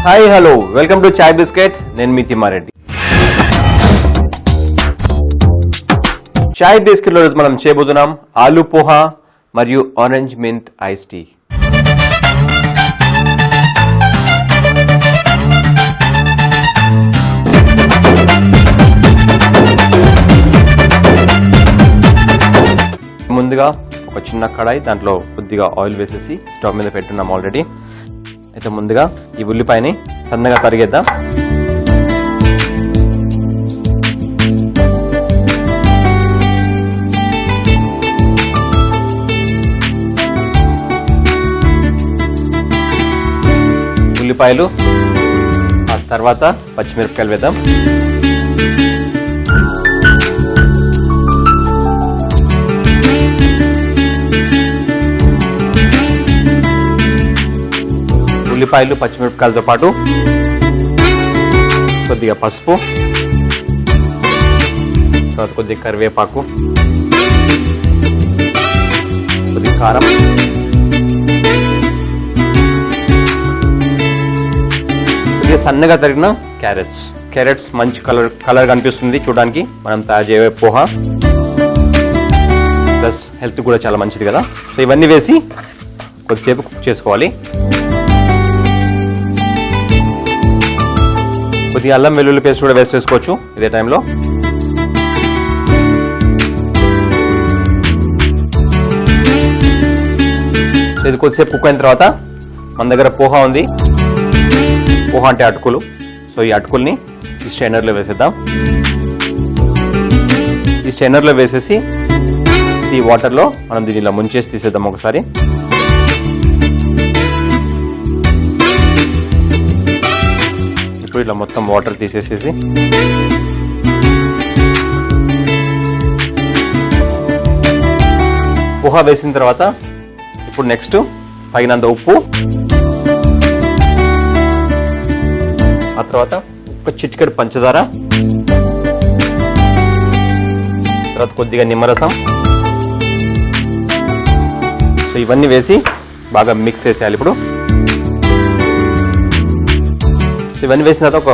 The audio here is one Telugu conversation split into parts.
Hi hello welcome to chai biscuit. నేను మీ తిమ్మారెడ్డి. చాయ్ బిస్కెట్ లో మనం చేయబోతున్నాం ఆలూ పోహా మరియు ఆరెంజ్ మింట్ ఐస్ టీ. ముందుగా ఒక చిన్న కడాయి, దాంట్లో కొద్దిగా ఆయిల్ వేసేసి స్టవ్ మీద పెట్టున్నాం ఆల్రెడీ. అయితే ముందుగా ఈ ఉల్లిపాయని సన్నగా తరిగేద్దాం. ఉల్లిపాయలు, ఆ తర్వాత పచ్చిమిరపకాయలు వేద్దాం. ఉల్లిపాయలు పచ్చిమిరపకాయలతో పాటు కొద్దిగా పసుపు, తర్వాత కొద్దిగా కరివేపాకు, కొద్దిగా కారం, కొద్దిగా సన్నగా తరిగిన క్యారెట్స్ మంచి కలర్ కనిపిస్తుంది చూడడానికి. మనం తయారు చేయే పోహా ప్లస్ హెల్త్ కూడా చాలా మంచిది కదా. సో ఇవన్నీ వేసి కొద్దిసేపు కుక్ చేసుకోవాలి. కొద్దిగా అల్లం వెల్లుల్లి పేస్ట్ కూడా వేసుకోవచ్చు ఇదే టైంలో. ఇది కొద్దిసేపు కుక్ అయిన తర్వాత మన దగ్గర పోహా ఉంది. పోహా అంటే అటుకులు. సో ఈ అటుకుల్ని ఈ స్ట్రైనర్లో వేసేద్దాం. ఈ స్ట్రైనర్లో వేసేసి ఈ వాటర్లో మనం దీన్ని ఇలా ముంచేసి తీసేద్దాం ఒకసారి. ఇలా మొత్తం వాటర్ తీసేసేసి పోహా వేసిన తర్వాత ఇప్పుడు నెక్స్ట్ తగినంత ఉప్పు, ఆ తర్వాత ఒక చిటికెడు పంచదార, తర్వాత కొద్దిగా నిమ్మరసం. సో ఇవన్నీ వేసి బాగా మిక్స్ చేసేయాలి. ఇప్పుడు ఇవన్నీ వేసిన తర్వాత ఒక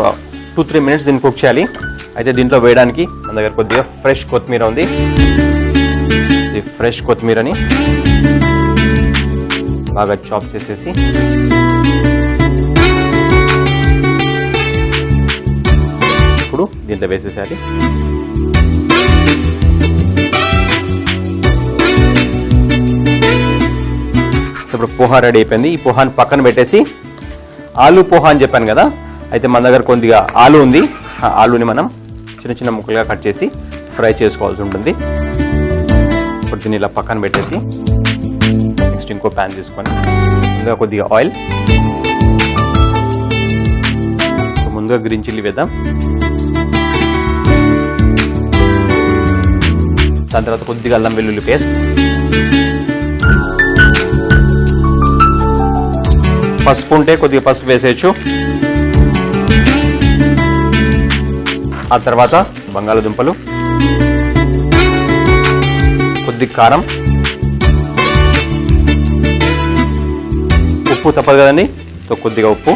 2-3 మినిట్స్ దీన్ని కుక్ చేయాలి. అయితే దీంట్లో వేయడానికి మన దగ్గర కొద్దిగా ఫ్రెష్ కొత్తిమీర ఉంది. ఈ ఫ్రెష్ కొత్తిమీరని బాగా చాప్ చేసేసి ఇప్పుడు దీంట్లో వేసేసేయాలి. ఇప్పుడు పోహా రెడీ అయిపోయింది. ఈ పోహాని పక్కన పెట్టేసి ఆలూ పోహా అని చెప్పాను కదా. అయితే మన దగ్గర కొద్దిగా ఆలూ ఉంది. ఆ ఆలూని మనం చిన్న చిన్న ముక్కలుగా కట్ చేసి ఫ్రై చేసుకోవాల్సి ఉంటుంది. ఇప్పుడు దీన్ని ఇలా పక్కన పెట్టేసి నెక్స్ట్ ఇంకో ప్యాన్ తీసుకొని ముందుగా కొద్దిగా ఆయిల్, ముందుగా గ్రీన్ చిల్లీ వేద్దాం. దాని తర్వాత కొద్దిగా అల్లం వెల్లుల్లి పేస్ట్, పసుపు ఉంటే కొద్దిగా పసుపు వేసేయచ్చు. ఆ తర్వాత బంగాళదుంపలు, కొద్దిగా కారం, ఉప్పు తప్పదు కదండి, సో కొద్దిగా ఉప్పు,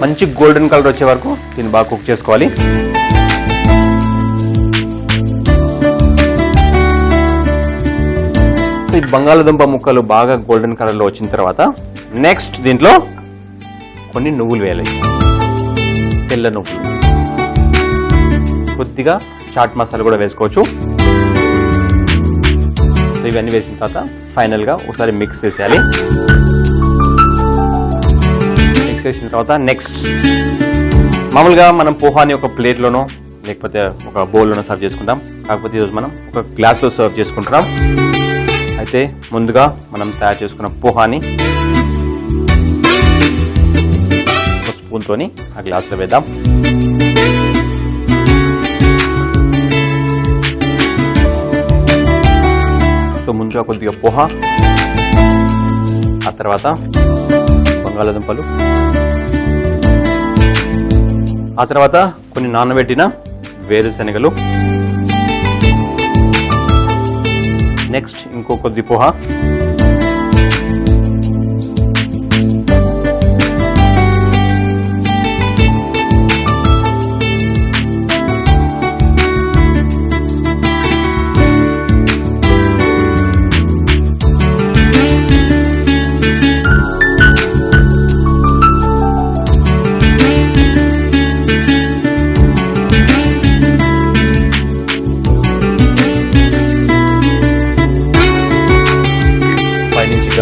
మంచి గోల్డెన్ కలర్ వచ్చే వరకు దీన్ని బాగా కుక్ చేసుకోవాలి. ఈ బంగాళదుంప ముక్కలు బాగా గోల్డెన్ కలర్ లో వచ్చిన తర్వాత నెక్స్ట్ దీంట్లో కొన్ని నువ్వులు వేయాలి. తెల్ల నువ్వులు, కొద్దిగా చాట్ మసాలా కూడా వేసుకోవచ్చు. ఇవన్నీ వేసిన తర్వాత ఫైనల్ గా ఒకసారి మిక్స్ చేసేయాలి. మిక్స్ చేసిన తర్వాత నెక్స్ట్ మామూలుగా మనం పోహాని ఒక ప్లేట్ లోనో లేకపోతే ఒక బౌల్ లోనో సర్వ్ చేసుకుంటాం. కాకపోతే ఈరోజు మనం ఒక గ్లాస్ లో సర్వ్ చేసుకుంటున్నాం. అయితే ముందుగా మనం తయారు చేసుకున్న పోహాని ఒక స్పూన్ తోని ఆ గ్లాసులో వేద్దాం. సో ముందుగా కొద్దిగా పోహా, ఆ తర్వాత బంగాళదుంపలు, ఆ తర్వాత కొన్ని నానబెట్టిన వేరుశనగలు, నెక్స్ట్ ఇంకో కొద్ది పోహా,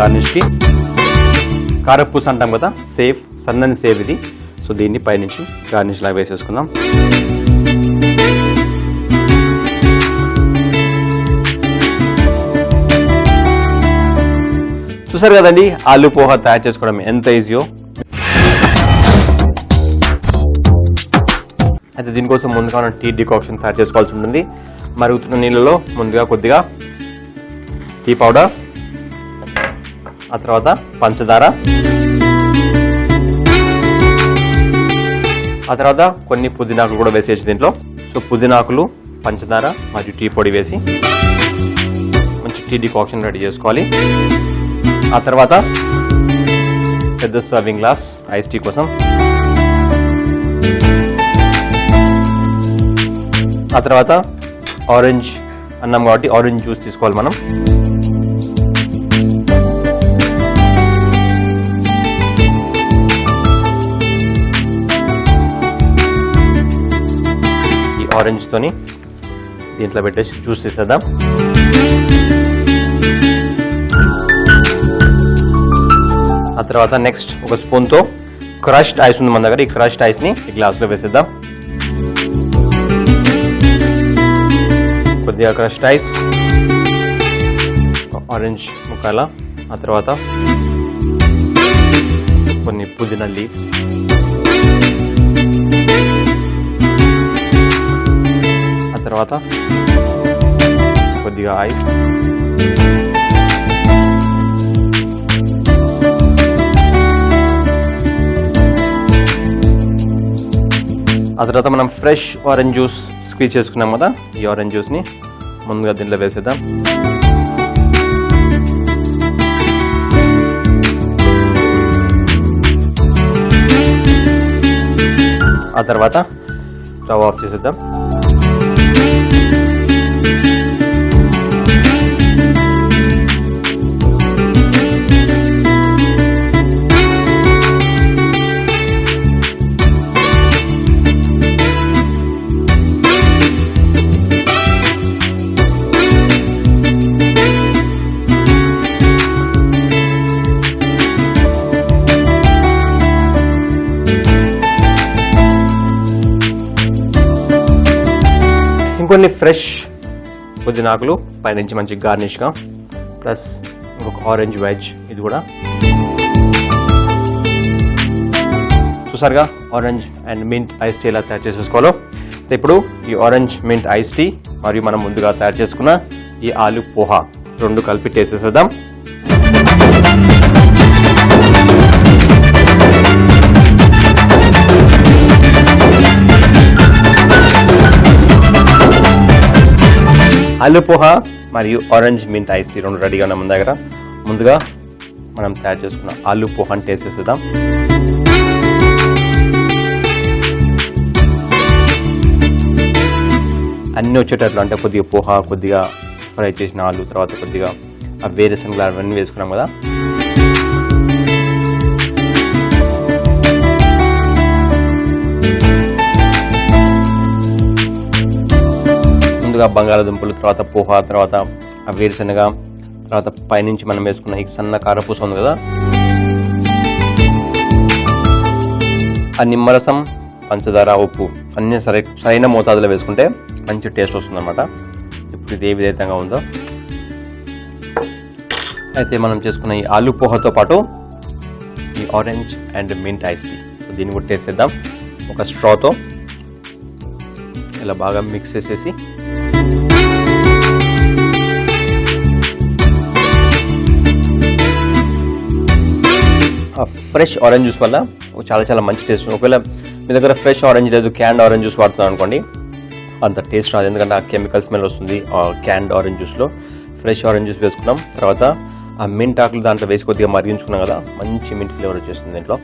గార్నిష్ కి కారపూస అంటాం కదా, సేఫ్ సన్నని సేవ్ ఇది. సో దీన్ని పైనుంచి గార్నిష్ లాగా వేసేసుకుందాం. చూసారు కదండి ఆలు పోహా తయారు చేసుకోవడం ఎంత ఈజీయో. అయితే దీనికోసం ముందుగా మనం టీ డికాక్షన్ తయారు చేసుకోవాల్సి ఉంటుంది. మరుగుతున్న నీళ్ళలో ముందుగా కొద్దిగా టీ పౌడర్, ఆ తర్వాత పంచదార, ఆ తర్వాత కొన్ని పుదీనాకులు కూడా వేసేసి దీంట్లో. సో పుదీనాకులు, పంచదార మరియు టీ పొడి వేసి మంచి టీ డికాక్షన్ రెడీ చేసుకోవాలి. ఆ తర్వాత పెద్ద సర్వింగ్ గ్లాస్ ఐస్ టీ కోసం, ఆ తర్వాత ఆరెంజ్ అన్నం కాబట్టి ఆరెంజ్ జ్యూస్ తీసుకోవాలి మనం. ఆరెంజ్ తోని దీంట్లో పెట్టేసి జ్యూస్ తీసేద్దాం. ఆ తర్వాత నెక్స్ట్ ఒక స్పూన్ తో క్రష్డ్ ఐస్ ఉంది మన దగ్గర. ఈ క్రష్డ్ ఐస్ ని ఈ గ్లాస్ లో వేసేద్దాం. కొద్దిగా క్రష్డ్ ఐస్, ఆరెంజ్ ముక్కల, ఆ తర్వాత కొన్ని పుదీనా లీవ్స్, తర్వాత కొద్దిగా ఐస్, ఆ తర్వాత మనం ఫ్రెష్ ఆరెంజ్ జ్యూస్ స్క్వీజ్ చేసుకున్నాం కదా, ఈ ఆరెంజ్ జ్యూస్ ని ముందుగా దీంట్లో వేసేద్దాం. ఆ తర్వాత స్టవ్ ఆఫ్ చేసేద్దాం. ఇంకొన్ని ఫ్రెష్ పుదీనాకులు పైనుంచి మంచి గార్నిష్గా, ప్లస్ ఇంకొక ఆరెంజ్ వెజ్, ఇది కూడా చూసారుగా orange and mint ice tea ఎలా తయారు చేసేసుకోవాలో. ఇప్పుడు ఈ ఆరెంజ్ మింట్ ఐస్ టీ మరియు మనం ముందుగా తయారు చేసుకున్న ఈ ఆలు పోహా రెండు కలిపి చేసేసేద్దాం. ఆలు పోహా మరియు ఆరెంజ్ మింట్ ఐస్ టీ రెండు రెడీగా ఉన్న మన దగ్గర. ముందుగా మనం తయారు చేసుకున్న ఆలు పోహాని టేస్ట్ చేసేద్దాం. అన్నీ వచ్చేటట్లు, అంటే కొద్దిగా పోహా, కొద్దిగా ఫ్రై చేసిన ఆలు, తర్వాత కొద్దిగా ఆ వేరుశనగలు అవన్నీ వేసుకున్నాం కదా. ముందుగా బంగాళాదుంపలు, తర్వాత పోహా, తర్వాత ఆ వేరుశనగ, తర్వాత పైనుంచి మనం వేసుకున్న ఈ సన్న కారపూస ఉంది కదా, ఆ నిమ్మరసం, పంచదార, ఉప్పు అన్నీ సరైన మోతాదులో వేసుకుంటే మంచి టేస్ట్ వస్తుంది అన్నమాట. ఇప్పుడు ఇది ఏ విధంగా ఉందో. అయితే మనం చేసుకున్న ఈ ఆలు పోహాతో పాటు ఈ orange and mint ice tea, so దీన్ని కూడా టేస్ట్ చేద్దాం. ఒక స్ట్రాతో ఇలా బాగా మిక్స్ చేసేసి ఫ్రెష్ ఆరెంజ్ జ్యూస్ వల్ల చాలా మంచి టేస్ట్. ఒకవేళ మీ దగ్గర ఫ్రెష్ ఆరెంజ్ లేదు, క్యాన్డ్ ఆరెంజ్ జ్యూస్ వాడుతున్నాను అనుకోండి, అంత టేస్ట్ రాదు, ఎందుకంటే ఆ కెమికల్ స్మెల్ వస్తుంది క్యాన్డ్ ఆరెంజ్ జ్యూస్లో. ఫ్రెష్ ఆరెంజ్ జ్యూస్ వేసుకున్నాం. తర్వాత ఆ మింట్ ఆకులు దాంట్లో వేసి కొద్దిగా మరిగించుకున్నాం కదా, మంచి మింట్ ఫ్లేవర్ వచ్చేస్తుంది దీంట్లో.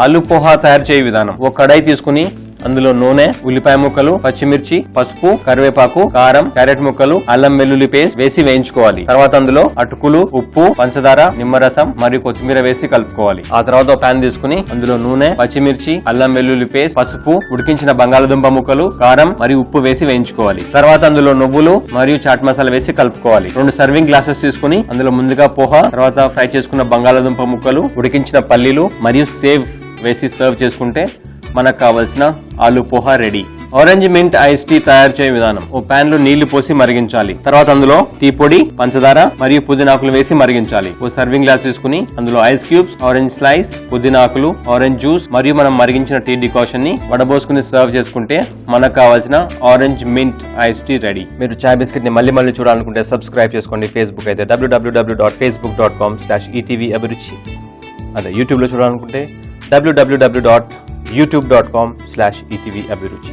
ఆలు పోహా తయారు చేయ విధానం: ఒక కడాయి తీసుకుని అందులో నూనె, ఉల్లిపాయ ముక్కలు, పచ్చిమిర్చి, పసుపు, కరివేపాకు, కారం, క్యారెట్ ముక్కలు, అల్లం వెల్లుల్లి పేస్ట్ వేసి వేయించుకోవాలి. తర్వాత అందులో అటుకులు, ఉప్పు, పంచదార, నిమ్మరసం మరియు కొత్తిమీర వేసి కలుపుకోవాలి. ఆ తర్వాత ఒక ప్యాన్ తీసుకుని అందులో నూనె, పచ్చిమిర్చి, అల్లం వెల్లుల్లి పేస్ట్, పసుపు, ఉడికించిన బంగాళదుంప ముక్కలు, కారం మరియు ఉప్పు వేసి వేయించుకోవాలి. తర్వాత అందులో నువ్వులు మరియు చాట్ మసాలా వేసి కలుపుకోవాలి. 2 సర్వింగ్ గ్లాసెస్ తీసుకుని అందులో ముందుగా పోహా, తర్వాత ఫ్రై చేసుకున్న బంగాళదుంప ముక్కలు, ఉడికించిన పల్లీలు మరియు సేవ్ వేసి సర్వ్ చేసుకుంటే మనకు కావలసిన aloo poha ready. Orange mint ice tea తయారు చేయ విధానం: ఓ ప్యాన్ లో నీళ్లు పోసి మరిగించాలి. తర్వాత అందులో టీ పొడి, పంచదార మరియు పుదీనాకులు వేసి మరిగించాలి. ఓ సర్వింగ్ గ్లాస్ తీసుకుని అందులో ఐస్ క్యూబ్స్, ఆరెంజ్ స్లైస్, పుదీనాకులు, ఆరెంజ్ జ్యూస్ మరియు మనం మరిగించిన టీ డికాషన్ ని వడబోసుకుని సర్వ్ చేసుకుంటే మనకు కావాల్సిన orange mint ice tea ready. మీరు చాయ్ బిస్కెట్ ని మళ్ళీ చూడాలనుకుంటే సబ్స్క్రైబ్ చేసుకోండి. ఫేస్బుక్ అయితే www.facebook.com/etvabhiruchi. అదే యూట్యూబ్ లో చూడాలనుకుంటే www.youtube.com/etvabhiruchi.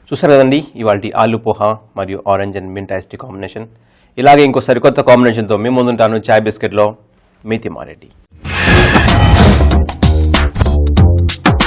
చూసారు కదండి ఇవాల్టి ఆలు పోహా మరియు orange and mint ice tea combination. ఇలాగే ఇంకో సరికొత్త కాంబినేషన్తో మీ ముందుంటాను. చాయ్ బిస్కెట్లో మీ తిమ్మారెడ్డి.